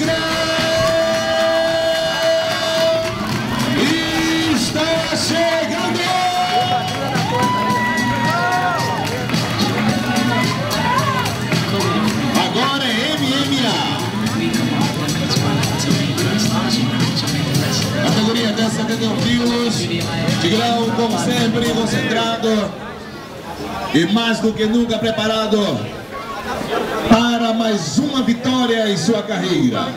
Tigrão está chegando! Agora é MMA. Categoria até 71 quilos. Tigrão, como sempre, concentrado e mais do que nunca preparado para mais uma vitória em sua carreira.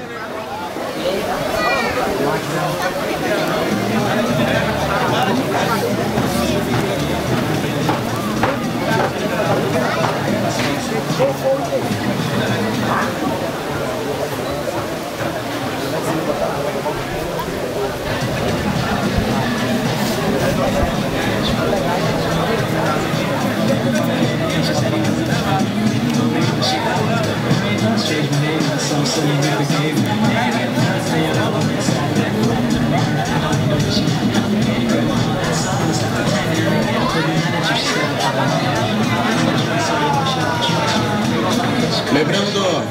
Lembrando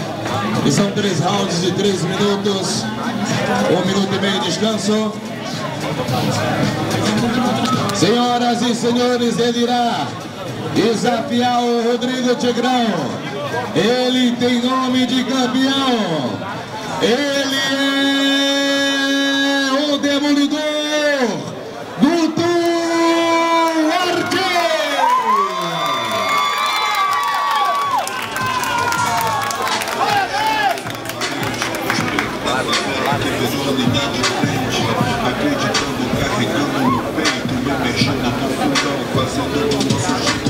que são 3 rounds de 3 minutos, 1 minuto e meio de descanso. Senhoras e senhores, ele irá desafiar o Rodrigo Tigrão. Ele tem nome de campeão. Ele é o demolidor do Duarte. Acreditando, carregando no peito, me mexendo no fundão, fazendo o nosso jeito.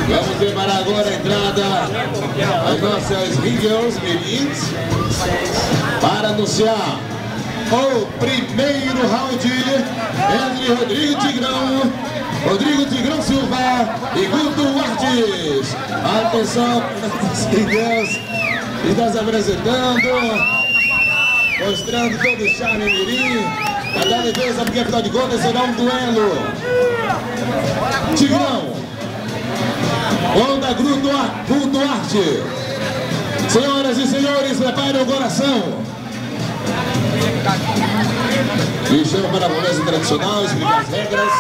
Vamos preparar agora a entrada das nossas Girls Menins para anunciar o primeiro round entre Rodrigo Tigrão Silva e Guto Duarte. Atenção, Girls está se apresentando, mostrando todo o charme mirim, a da defesa, porque afinal de contas será um duelo. Tigrão contra Guto Duarte. Senhoras e senhores, preparem o coração. E chamo para a conversa tradicional, explicar as regras.